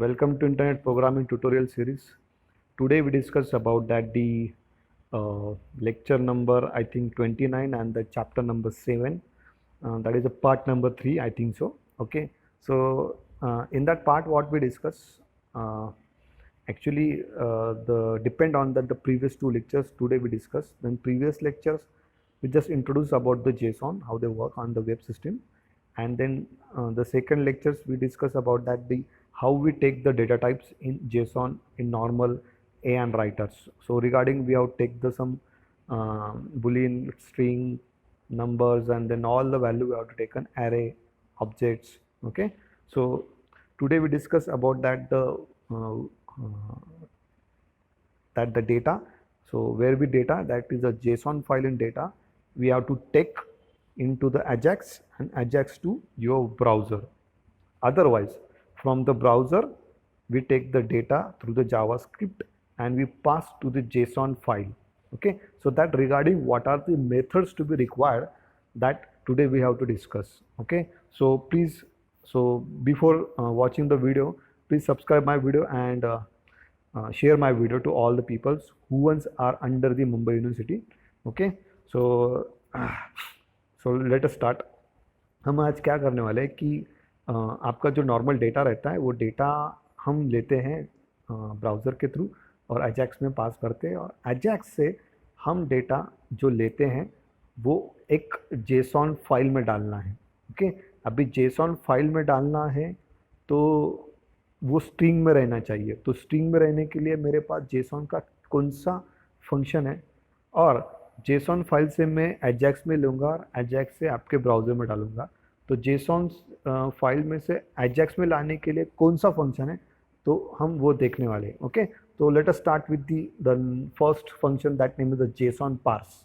Welcome to Internet Programming Tutorial Series. Today we discuss about that the lecture number I think 29 and the chapter number 7. That is a part number 3 I think so. Okay. So in that part what we discuss actually the depend on that the previous two lectures today we discuss. Then previous lectures we just introduce about the JSON, how they work on the web system, and then the second lectures we discuss about that the how we take the data types in JSON in normal and writers. So regarding we have take the some boolean string numbers and then all the value we have to take an array objects. Okay, so today we discuss about that the data. So where we data, that is a JSON file in data, we have to take into the Ajax and Ajax to your browser. Otherwise from the browser we take the data through the JavaScript and we pass to the JSON file. Okay, so that regarding what are the methods to be required, that today we have to discuss. Okay, so please, so before watching the video, please subscribe my video and share my video to all the peoples who ones are under the Mumbai University. Okay, so let us start. हम आज क्या करने वाले हैं कि आपका जो normal data रहता है वो डेटा हम लेते हैं ब्राउज़र के थ्रू और अजैक्स में पास करते हैं, और अजैक्स से हम डेटा जो लेते हैं वो एक जेसॉन फाइल में डालना है. ओके, अभी जेसॉन फाइल में डालना है तो वो स्ट्रिंग में रहना चाहिए. तो स्ट्रिंग में रहने के लिए मेरे पास जेसॉन का कौन सा फंक्शन है, और जेसॉन फाइल से मैं अजैक्स में लूँगा और अजैक्स से आपके ब्राउज़र में डालूँगा. तो जेसॉन फाइल में से अजैक्स में लाने के लिए कौन सा फंक्शन है तो हम वो देखने वाले हैं. ओके, तो let us start with the first function that name is the JSON parse.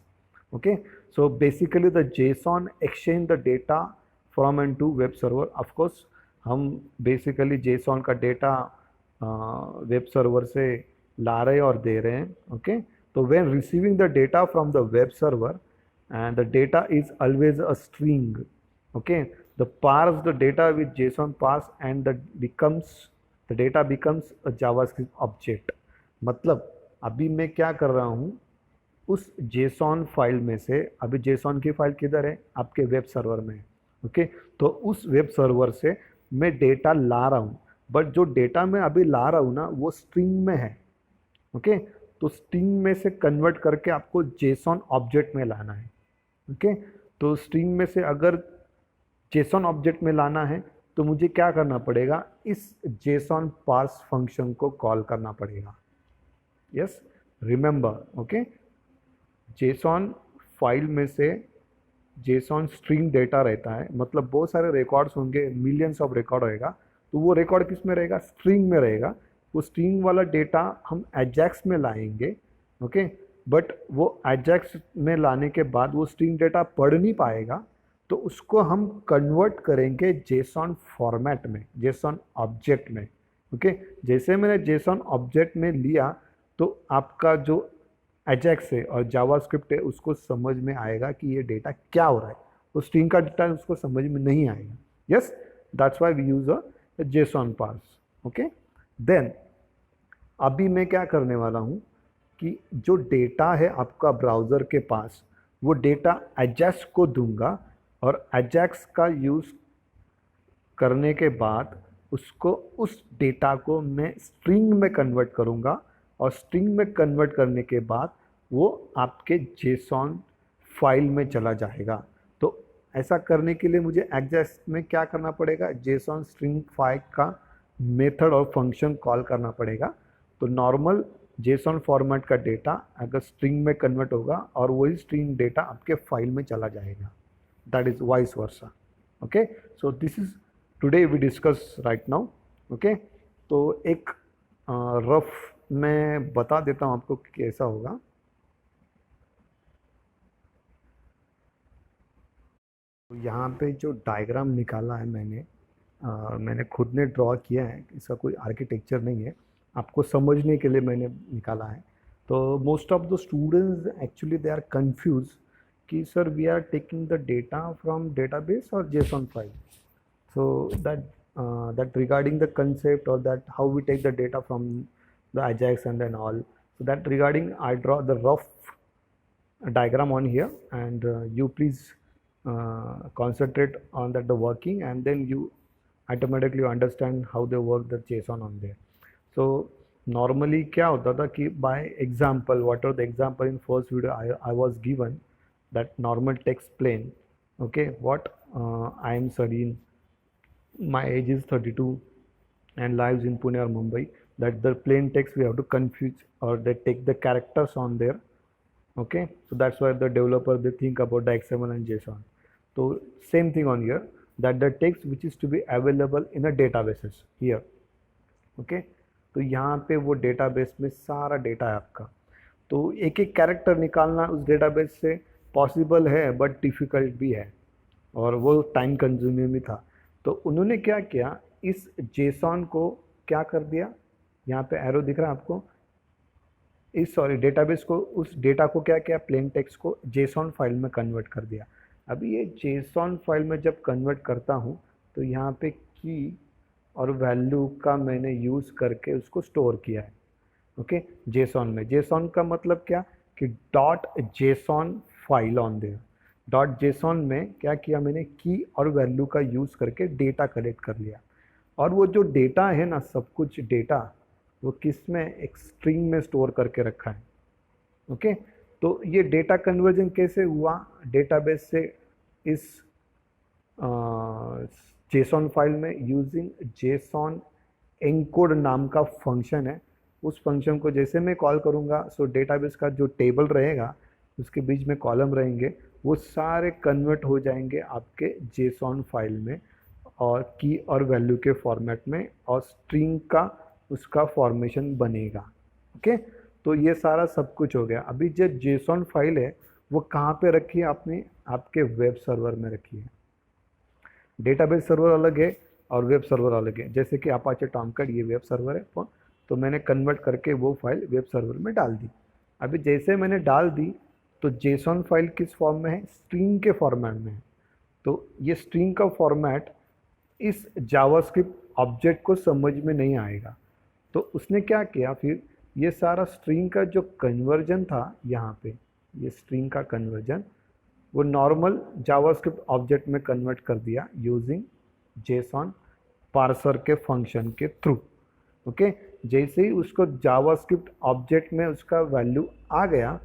Okay, so basically the JSON exchange the data from and to web server. Of course हम बेसिकली जेसॉन का data web server से ला रहे हैं और दे रहे हैं. Okay, तो when receiving the data from the web server and the data is always a string. Okay, the parse the data with JSON parse and the data becomes a JavaScript object. मतलब अभी मैं क्या कर रहा हूँ, उस JSON file में से, अभी JSON की फाइल किधर है, आपके वेब सर्वर में. ओके, तो उस वेब सर्वर से मैं डेटा ला रहा हूँ, बट जो डेटा मैं अभी ला रहा हूँ ना वो स्ट्रिंग में है. ओके, तो स्ट्रिंग में से कन्वर्ट करके आपको JSON ऑब्जेक्ट में लाना है. ओके, तो स्ट्रिंग में से अगर JSON ऑब्जेक्ट में लाना है तो मुझे क्या करना पड़ेगा, इस JSON पार्स फंक्शन को कॉल करना पड़ेगा. Yes, remember. Okay, JSON file में से JSON स्ट्रिंग डेटा रहता है, मतलब बहुत सारे रिकॉर्ड्स होंगे, मिलियंस ऑफ रिकॉर्ड होएगा. तो वो रिकॉर्ड किस में रहेगा, स्ट्रिंग में रहेगा. वो स्ट्रिंग वाला डेटा हम अजैक्स में लाएंगे. ओके, बट वो अजैक्स में लाने के बाद वो स्ट्रिंग डेटा पढ़ नहीं पाएगा, तो उसको हम कन्वर्ट करेंगे JSON फॉर्मेट में, JSON ऑब्जेक्ट में. ओके, जैसे मैंने JSON ऑब्जेक्ट में लिया तो आपका जो अजैक्स है और जावास्क्रिप्ट है उसको समझ में आएगा कि ये डेटा क्या हो रहा है. वो स्ट्रिंग का डेटा उसको समझ में नहीं आएगा. Yes, that's why we use a JSON parse. Okay, then अभी मैं क्या करने वाला हूँ कि जो डेटा है आपका ब्राउज़र के पास, वो डेटा अजैक्स को दूंगा, और अजैक्स का यूज़ करने के बाद उसको, उस डेटा को मैं स्ट्रिंग में कन्वर्ट करूँगा, और स्ट्रिंग में कन्वर्ट करने के बाद वो आपके JSON फाइल में चला जाएगा. तो ऐसा करने के लिए मुझे अजैक्स में क्या करना पड़ेगा, JSON स्ट्रिंग फाइल का मेथड और फंक्शन कॉल करना पड़ेगा. तो नॉर्मल JSON फॉर्मेट का डेटा अगर स्ट्रिंग में कन्वर्ट होगा और वही स्ट्रिंग डेटा आपके फाइल में चला जाएगा. That is vice versa. Okay, so this is today we discuss right now. Okay, तो एक रफ मैं बता देता हूँ आपको कि कैसा होगा. तो यहाँ पे जो डायग्राम निकाला है मैंने खुद ने ड्रॉ किया है, इसका कोई आर्किटेक्चर नहीं है, आपको समझने के लिए मैंने निकाला है. तो most of the students actually they are confuse कि sir we are taking the data from database और JSON file. So that that regarding the concept, or that how we take the data from the Ajax and then all. So that regarding, I draw the rough diagram on here, and you please concentrate on that the working, and then you automatically understand how they work the JSON on there. So normally क्या होता था कि by example, whatever the example in first video I was given, that normal text plain, okay, what I am studying, my age is 32 and lives in Pune or Mumbai, that the plain text we have to confuse, or they take the characters on there, okay. So that's why the developer, they think about the XML and JSON. So same thing on here, that the text which is to be available in the databases here, okay. तो यहाँ पे वो database में सारा data है आपका, तो एक एक कैरेक्टर निकालना उस डेटाबेस से पॉसिबल है बट डिफ़िकल्ट भी है, और वो टाइम कंज्यूमिंग भी था। तो उन्होंने क्या किया, इस जेसॉन को क्या कर दिया, यहाँ पे एरो दिख रहा है आपको, इस डेटाबेस को, उस डेटा को क्या किया, प्लेन टेक्स्ट को जेसॉन फाइल में कन्वर्ट कर दिया। अभी ये जेसॉन फाइल में जब कन्वर्ट करता हूँ तो यहाँ पे की और वैल्यू का मैंने यूज़ करके उसको स्टोर किया है, ओके, जेसॉन में। जेसॉन का मतलब क्या कि dot JSON file on their, dot JSON में क्या किया मैंने, की और वैल्यू का यूज़ करके डेटा कलेक्ट कर लिया। और वो जो डेटा है ना, सब कुछ डेटा वो किस में, एक स्ट्रिंग में स्टोर करके रखा है, ओके। तो ये डेटा कन्वर्जन कैसे हुआ डेटाबेस से इस जेसॉन फाइल में, यूजिंग जेसॉन एनकोड नाम का फंक्शन है। उस फंक्शन को जैसे मैं कॉल करूँगा, सो डेटाबेस का जो टेबल रहेगा उसके बीच में कॉलम रहेंगे, वो सारे कन्वर्ट हो जाएंगे आपके जेसॉन फाइल में, और की और वैल्यू के फॉर्मेट में, और स्ट्रिंग का उसका फॉर्मेशन बनेगा, ओके। तो ये सारा सब कुछ हो गया। अभी जो जेसॉन फाइल है वो कहाँ पे रखी है आपने, आपके वेब सर्वर में रखी है। डेटाबेस सर्वर अलग है और वेब सर्वर अलग है। जैसे कि अपाचे टॉमकैट ये वेब सर्वर है, तो मैंने कन्वर्ट करके वो फाइल वेब सर्वर में डाल दी। अभी जैसे मैंने डाल दी तो जेसॉन फाइल किस फॉर्म में है, स्ट्रिंग के फॉर्मेट में है। तो ये स्ट्रिंग का फॉर्मेट इस जावास्क्रिप्ट ऑब्जेक्ट को समझ में नहीं आएगा, तो उसने क्या किया, फिर ये सारा स्ट्रिंग का जो कन्वर्जन था यहाँ पे, ये स्ट्रिंग का कन्वर्जन वो नॉर्मल जावास्क्रिप्ट ऑब्जेक्ट में कन्वर्ट कर दिया यूजिंग जेसॉन पार्सर के फंक्शन के थ्रू, ओके। जैसे ही उसको जावास्क्रिप्ट ऑब्जेक्ट में उसका वैल्यू आ गया,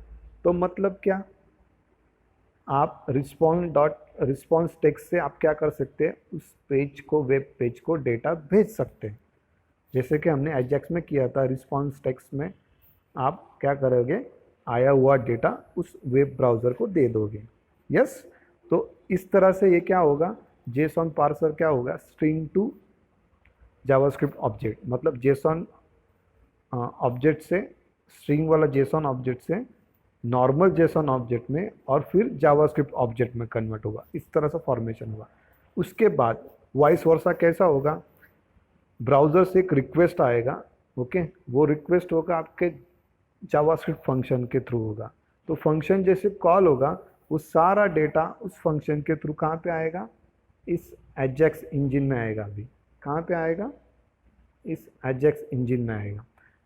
तो मतलब क्या, आप रिस्पॉन्स टेक्स्ट से आप क्या कर सकते हैं, उस पेज को, वेब पेज को डेटा भेज सकते हैं। जैसे कि हमने एजेक्स में किया था, रिस्पॉन्स टेक्स्ट में आप क्या करोगे, आया हुआ डेटा उस वेब ब्राउज़र को दे दोगे, यस। तो इस तरह से ये क्या होगा, जेसॉन पार्सर क्या होगा, स्ट्रिंग टू जावास्क्रिप्ट ऑब्जेक्ट, मतलब जेसॉन ऑब्जेक्ट से, स्ट्रिंग वाला जेसॉन ऑब्जेक्ट से नॉर्मल जेसॉन ऑब्जेक्ट में, और फिर जावास्क्रिप्ट ऑब्जेक्ट में कन्वर्ट होगा। इस तरह से फॉर्मेशन हुआ। उसके बाद वाइस वर्सा कैसा होगा, ब्राउज़र से एक रिक्वेस्ट आएगा, ओके, वो रिक्वेस्ट होगा आपके जावास्क्रिप्ट फंक्शन के थ्रू होगा। तो फंक्शन जैसे कॉल होगा, वो सारा डेटा उस फंक्शन के थ्रू कहाँ पे आएगा, इस एजेक्स इंजन में आएगा। अभी कहाँ पे आएगा, इस एजेक्स इंजन में आएगा।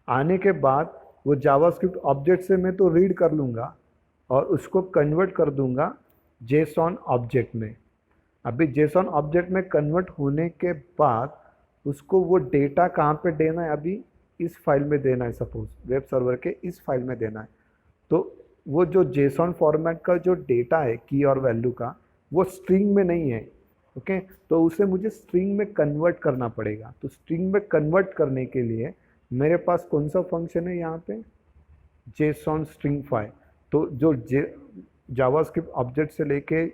आने के बाद वो जावास्क्रिप्ट ऑब्जेक्ट से मैं तो रीड कर लूँगा और उसको कन्वर्ट कर दूँगा जेसॉन ऑब्जेक्ट में। अभी जेसॉन ऑब्जेक्ट में कन्वर्ट होने के बाद उसको वो डेटा कहाँ पे देना है, अभी इस फाइल में देना है, सपोज वेब सर्वर के इस फाइल में देना है। तो वो जो जेसॉन फॉर्मेट का जो डेटा है की और वैल्यू का, वो स्ट्रिंग में नहीं है, ओके। तो उसे मुझे स्ट्रिंग में कन्वर्ट करना पड़ेगा। तो स्ट्रिंग में कन्वर्ट करने के लिए मेरे पास कौन सा फंक्शन है यहाँ पे, जेसॉन स्ट्रिंग फाइल। तो जो जावास्क्रिप्ट ऑब्जेक्ट से लेके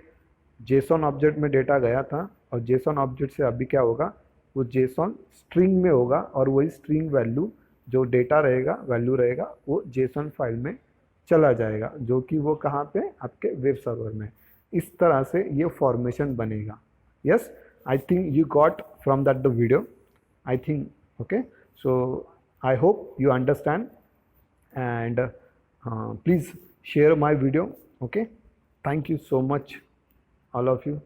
जेसॉन ऑब्जेक्ट में डेटा गया था, और जेसॉन ऑब्जेक्ट से अभी क्या होगा, वो जेसॉन स्ट्रिंग में होगा, और वही स्ट्रिंग वैल्यू जो डेटा रहेगा, वैल्यू रहेगा, वो जेसॉन फाइल में चला जाएगा, जो कि वो कहाँ पे, आपके वेब सर्वर में। इस तरह से ये फॉर्मेशन बनेगा। Yes, I think you got from that the video, I think, okay. So I hope you understand, and please share my video, okay. Thank you so much all of you.